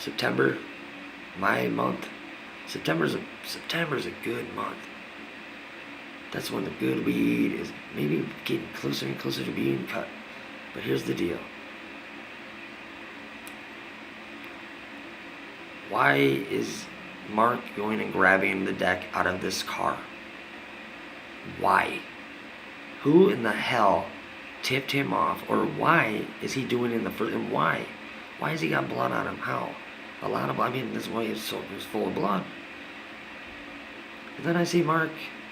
September, my month. September's a good month. That's when the good weed is maybe getting closer and closer to being cut. But here's the deal. Why is Mark going and grabbing the deck out of this car? Why? Who in the hell tipped him off? Or why is he doing it in the first? And why? Why has he got blood on him? How? A lot of, I mean, this way is full of blood. And then I see Mark,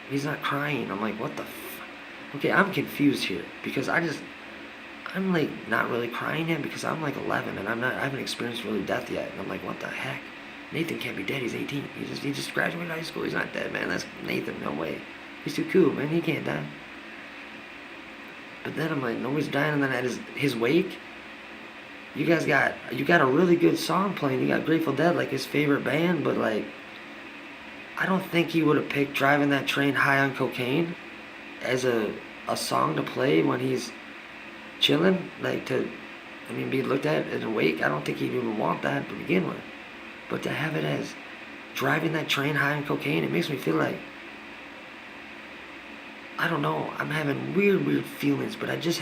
he's not crying. I'm like, what the Okay, I'm confused here because I'm like not really crying yet because I'm like 11 and I haven't experienced really death yet. And I'm like, what the heck? Nathan can't be dead. He's 18. He just graduated high school. He's not dead, man. That's Nathan. No way. He's too cool, man. He can't die. But then I'm like, nobody's dying. And then at his wake, you got a really good song playing. You got Grateful Dead, like his favorite band, but like, I don't think he would have picked Driving That Train High on Cocaine as a song to play when he's chilling, like be looked at in a wake. I don't think he'd even want that to begin with. But to have it as Driving That Train High on Cocaine, it makes me feel like, I don't know, I'm having weird feelings, but I just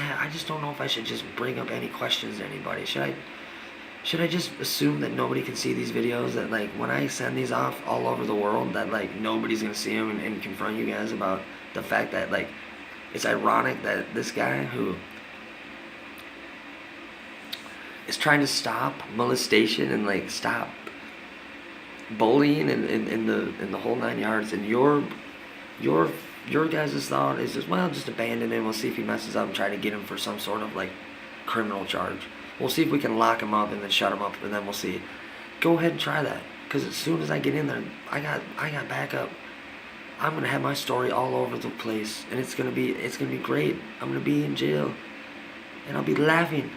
don't know if I should just bring up any questions to anybody. Should I just assume that nobody can see these videos, that like when I send these off all over the world, that like nobody's gonna see them and confront you guys about the fact that like it's ironic that this guy who is trying to stop molestation and like stop bullying and in the whole 9 yards, and your guys' thought is just, well, just abandon him, we'll see if he messes up and try to get him for some sort of like criminal charge. We'll see if we can lock him up and then shut him up, and then we'll see. Go ahead and try that, because as soon as I get in there, I got backup. I'm gonna have my story all over the place, and it's gonna be great. I'm gonna be in jail, and I'll be laughing,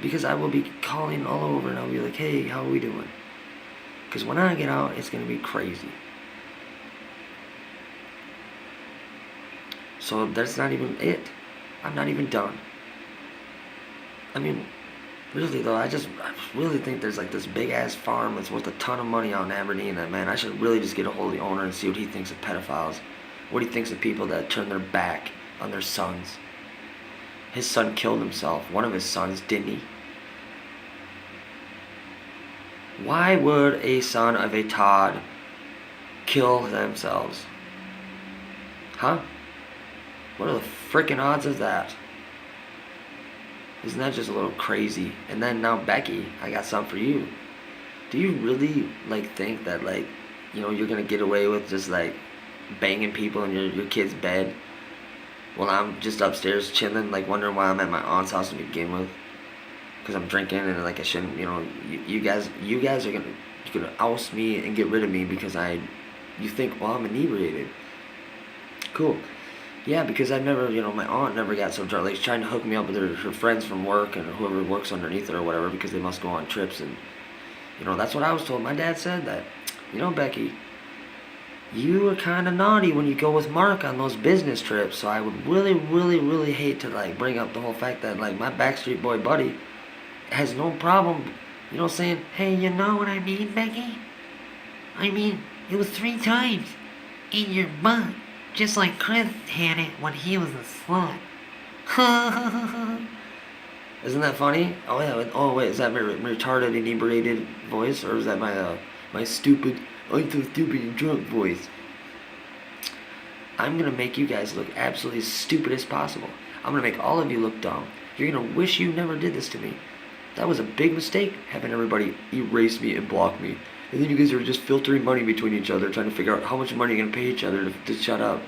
because I will be calling all over, and I'll be like, hey, how are we doing? Because when I get out, it's gonna be crazy. So that's not even it. I'm not even done. I mean, really though, I really think there's like this big ass farm that's worth a ton of money out in Aberdeen that, man, I should really just get a hold of the owner and see what he thinks of pedophiles. What he thinks of people that turn their back on their sons. His son killed himself. One of his sons, didn't he? Why would a son of a Todd kill themselves? Huh? What are the freaking odds of that? Isn't that just a little crazy? And then now, Becky, I got something for you. Do you really like think that like, you know, you're gonna get away with just like banging people in your kid's bed while I'm just upstairs chilling, like wondering why I'm at my aunt's house to begin with? Because I'm drinking and like I shouldn't, you know. You guys are gonna oust me and get rid of me because you think, well, I'm inebriated. Cool. Yeah, because I've never, you know, my aunt never got so drunk. Like, she's trying to hook me up with her friends from work and whoever works underneath her or whatever, because they must go on trips. And, you know, that's what I was told. My dad said that, you know, Becky, you are kind of naughty when you go with Mark on those business trips. So I would really hate to, like, bring up the whole fact that, like, my Backstreet Boy buddy has no problem, you know, saying, hey, you know what I mean, Becky? I mean, it was 3 times in your butt. Just like Chris had it when he was a slut. Isn't that funny? Oh yeah. Oh wait, is that my retarded, inebriated voice, or is that my stupid, I'm so stupid and drunk voice? I'm gonna make you guys look absolutely as stupid as possible. I'm gonna make all of you look dumb. You're gonna wish you never did this to me. That was a big mistake, having everybody erase me and block me. And then you guys are just filtering money between each other, trying to figure out how much money you're going to pay each other to shut up.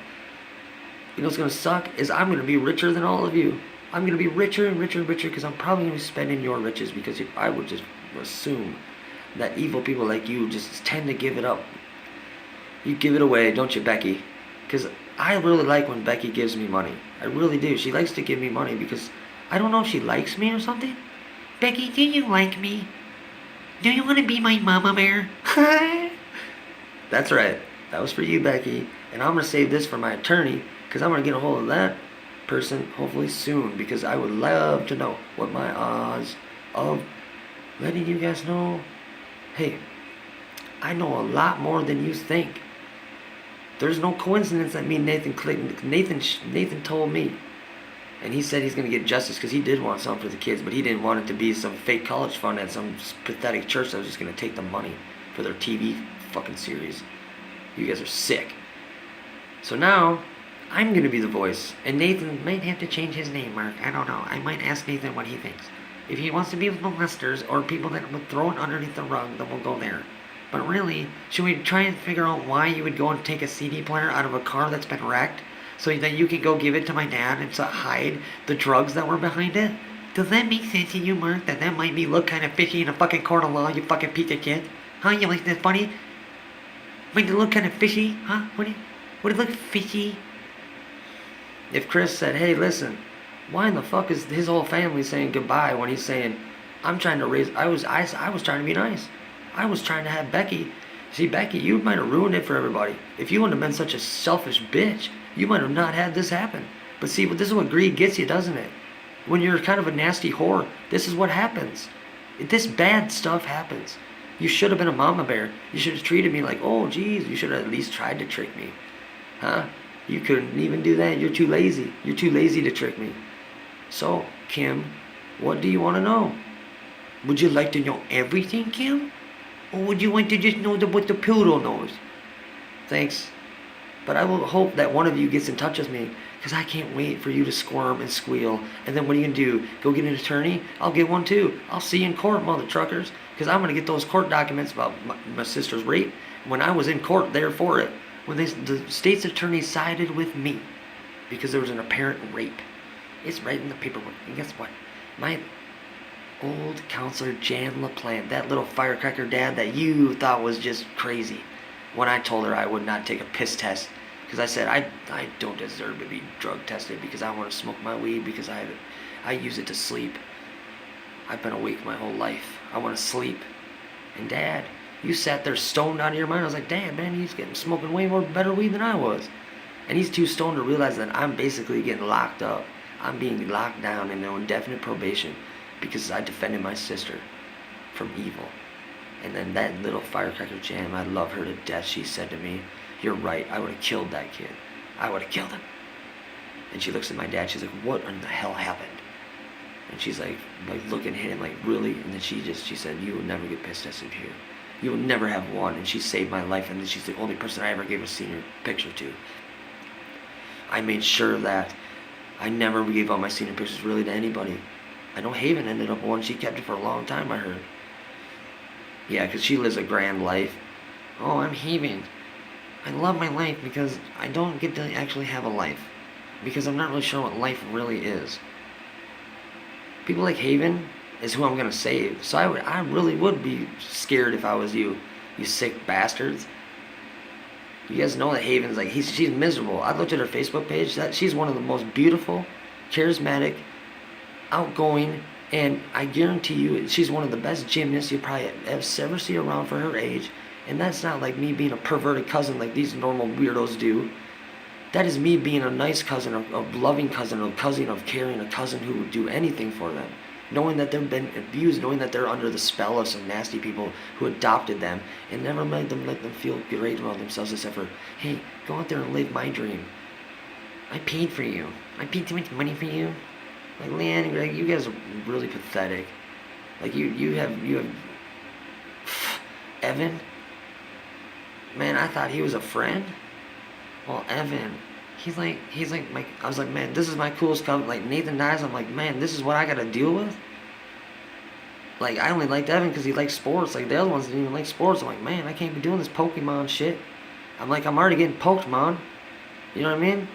You know what's going to suck? Is I'm going to be richer than all of you. I'm going to be richer and richer and richer because I'm probably going to be spending your riches, because I would just assume that evil people like you just tend to give it up. You give it away, don't you, Becky? Because I really like when Becky gives me money. I really do. She likes to give me money because I don't know if she likes me or something. Becky, do you like me? Do you want to be my mama bear? That's right. That was for you, Becky. And I'm going to save this for my attorney, because I'm going to get a hold of that person hopefully soon, because I would love to know what my odds of letting you guys know Hey, I know a lot more than you think. There's no coincidence that me and Nathan told me. And he said he's going to get justice because he did want something for the kids, but he didn't want it to be some fake college fund at some pathetic church that was just going to take the money for their TV fucking series. You guys are sick. So now, I'm going to be the voice. And Nathan might have to change his name, Mark. I don't know. I might ask Nathan what he thinks. If he wants to be with molesters or people that would throw it underneath the rug, then we'll go there. But really, should we try and figure out why you would go and take a CD player out of a car that's been wrecked so that you could go give it to my dad and so hide the drugs that were behind it? Does that make sense to you, Mark, that might be look kind of fishy in a fucking court of law, you fucking piece of shit? Huh? You like that funny? Might it look kind of fishy? Huh? Would it look fishy? If Chris said, hey, listen, why in the fuck is his whole family saying goodbye when he's saying, I'm trying to raise, I was trying to be nice. I was trying to have Becky. See, Becky, you might have ruined it for everybody. If you wouldn't have been such a selfish bitch, you might have not had this happen. But see, this is what greed gets you, doesn't it? When you're kind of a nasty whore, this is what happens. This bad stuff happens. You should have been a mama bear. You should have treated me like, oh, geez, you should have at least tried to trick me. Huh? You couldn't even do that. You're too lazy. You're too lazy to trick me. So, Kim, what do you want to know? Would you like to know everything, Kim? Or would you like to just know what the poodle knows? Thanks. But I will hope that one of you gets in touch with me, because I can't wait for you to squirm and squeal. And then what are you going to do? Go get an attorney? I'll get one too. I'll see you in court, mother truckers. Because I'm going to get those court documents about my sister's rape. When I was in court there for it. When the state's attorney sided with me. Because there was an apparent rape. It's right in the paperwork. And guess what? My old counselor Jan LaPlante, that little firecracker dad that you thought was just crazy, when I told her I would not take a piss test, because I said I don't deserve to be drug tested because I want to smoke my weed because I use it to sleep. I've been awake my whole life. I want to sleep. And Dad, you sat there stoned out of your mind. I was like, damn, man, he's getting smoking way more better weed than I was. And he's too stoned to realize that I'm basically getting locked up. I'm being locked down in indefinite probation because I defended my sister from evil. And then that little firecracker Jan, I love her to death, she said to me, you're right, I would have killed that kid. I would have killed him. And she looks at my dad, she's like, what in the hell happened? And she's like looking at him like, really? And then she said, you will never get piss tested here. You will never have one. And she saved my life, and then she's the only person I ever gave a senior picture to. I made sure that I never gave out my senior pictures really to anybody. I know Haven ended up one. She kept it for a long time, I heard. Yeah, because she lives a grand life. Oh, I'm Haven. I love my life because I don't get to actually have a life. Because I'm not really sure what life really is. People like Haven is who I'm going to save. So I really would be scared if I was you. You sick bastards. You guys know that Haven's like, she's miserable. I looked at her Facebook page. She's one of the most beautiful, charismatic, outgoing, and I guarantee you she's one of the best gymnasts you probably ever see around for her age. And that's not like me being a perverted cousin like these normal weirdos do. That is me being a nice cousin, a loving cousin, a cousin of caring, a cousin who would do anything for them. Knowing that they've been abused, knowing that they're under the spell of some nasty people who adopted them and never made them let them feel great about themselves except for, hey, go out there and live my dream. I paid for you. I paid too much money for you. Like, Leanne and Greg, you guys are really pathetic. Like, you have Evan? Man, I thought he was a friend. Well, Evan, he's like I was like, man, this is my coolest cousin. Like, Nathan dies, I'm like, man, this is what I gotta deal with? Like, I only liked Evan because he liked sports. Like, the other ones didn't even like sports. I'm like, man, I can't be doing this Pokemon shit. I'm like, I'm already getting poked, Mom. You know what I mean?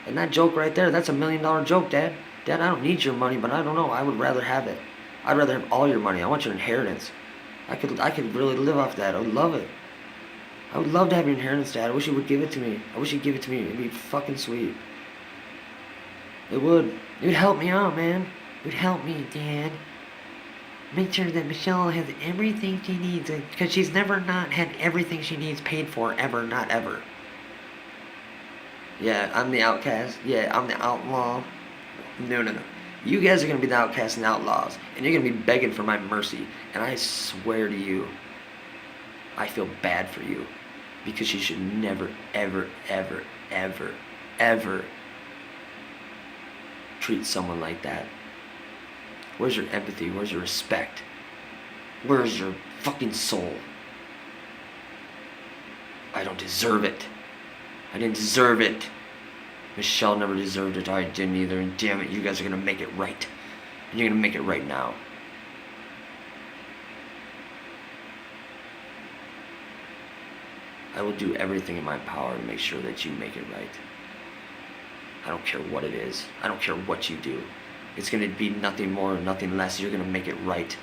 And that joke right there, that's $1 million joke, Dad. Dad, I don't need your money, but I don't know. I would rather have it. I'd rather have all your money. I want your inheritance. I could really live off that. I would love it. I would love to have your inheritance, Dad. I wish you would give it to me. I wish you'd give it to me. It'd be fucking sweet. It would. It would help me out, man. It would help me, Dad. Make sure that Michelle has everything she needs. Because she's never not had everything she needs paid for, ever, not ever. Yeah, I'm the outcast. Yeah, I'm the outlaw. No. You guys are going to be the outcasts and outlaws. And you're going to be begging for my mercy. And I swear to you, I feel bad for you because you should never, ever, ever, ever, ever treat someone like that. Where's your empathy? Where's your respect? Where's your fucking soul? I don't deserve it. I didn't deserve it. Michelle never deserved it. I didn't either. And damn it, you guys are gonna make it right. And you're gonna make it right now. I will do everything in my power to make sure that you make it right. I don't care what it is. I don't care what you do. It's gonna be nothing more or nothing less. You're gonna make it right.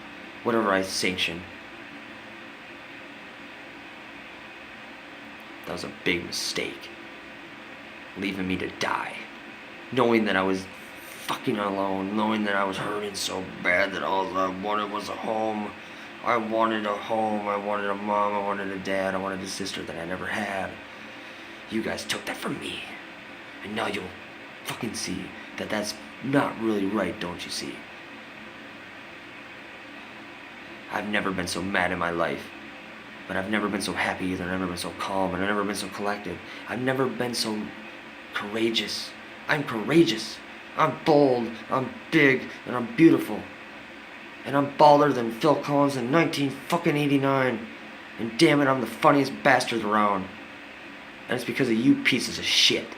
Whatever I sanction. That was a big mistake. Leaving me to die. Knowing that I was fucking alone. Knowing that I was hurting so bad that all I wanted was a home. I wanted a home. I wanted a mom. I wanted a dad. I wanted a sister that I never had. You guys took that from me. And now you'll fucking see that that's not really right, don't you see? I've never been so mad in my life. But I've never been so happy either. I've never been so calm. And I've never been so collected. I've never been so courageous. I'm courageous. I'm bold. I'm big. And I'm beautiful. And I'm balder than Phil Collins in 1989. And damn it, I'm the funniest bastard around. And it's because of you pieces of shit.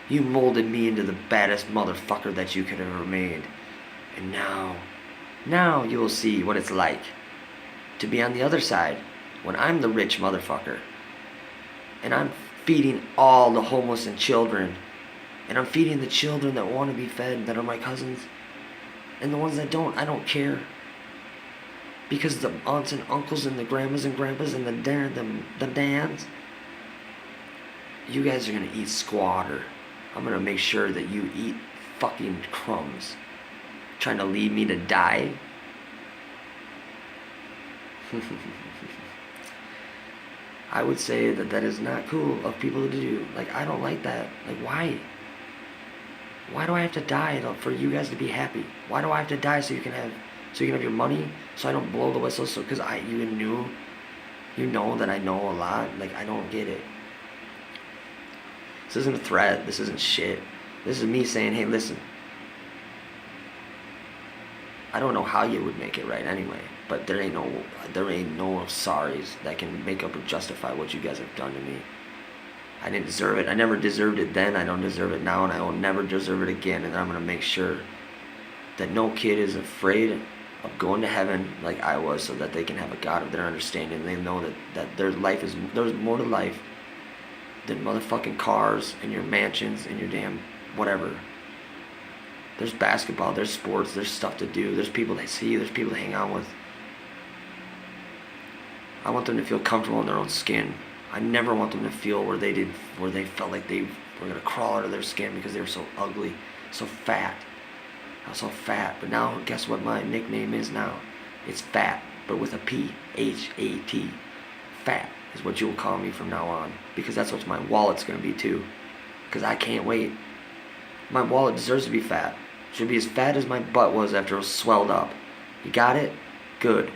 You molded me into the baddest motherfucker that you could have ever made. And now you will see what it's like to be on the other side when I'm the rich motherfucker. And I'm feeding all the homeless and children. And I'm feeding the children that want to be fed, that are my cousins. And the ones that don't, I don't care. Because the aunts and uncles and the grandmas and grandpas and the dads, you guys are going to eat squatter. I'm going to make sure that you eat fucking crumbs. Trying to leave me to die? I would say that that is not cool of people to do. Like, I don't like that. Like, why? Why do I have to die for you guys to be happy? Why do I have to die so you can have your money? So I don't blow the whistle? So because you know that I know a lot. Like, I don't get it. This isn't a threat. This isn't shit. This is me saying, hey, listen. I don't know how you would make it right anyway. But there ain't no sorries that can make up or justify what you guys have done to me. I didn't deserve it. I never deserved it then. I don't deserve it now, and I will never deserve it again. And I'm going to make sure that no kid is afraid of going to heaven like I was, so that they can have a God of their understanding. They know that there's more to life than motherfucking cars and your mansions and your damn whatever. There's basketball, there's sports, there's stuff to do, there's people they see, there's people to hang out with. I want them to feel comfortable in their own skin. I never want them to feel where they felt like they were gonna crawl out of their skin because they were so ugly, so fat. I was so fat, but now guess what my nickname is now? It's Fat, but with a P, H-A-T. Fat is what you'll call me from now on, because that's what my wallet's gonna be too. Because I can't wait. My wallet deserves to be fat. It should be as fat as my butt was after it was swelled up. You got it? Good.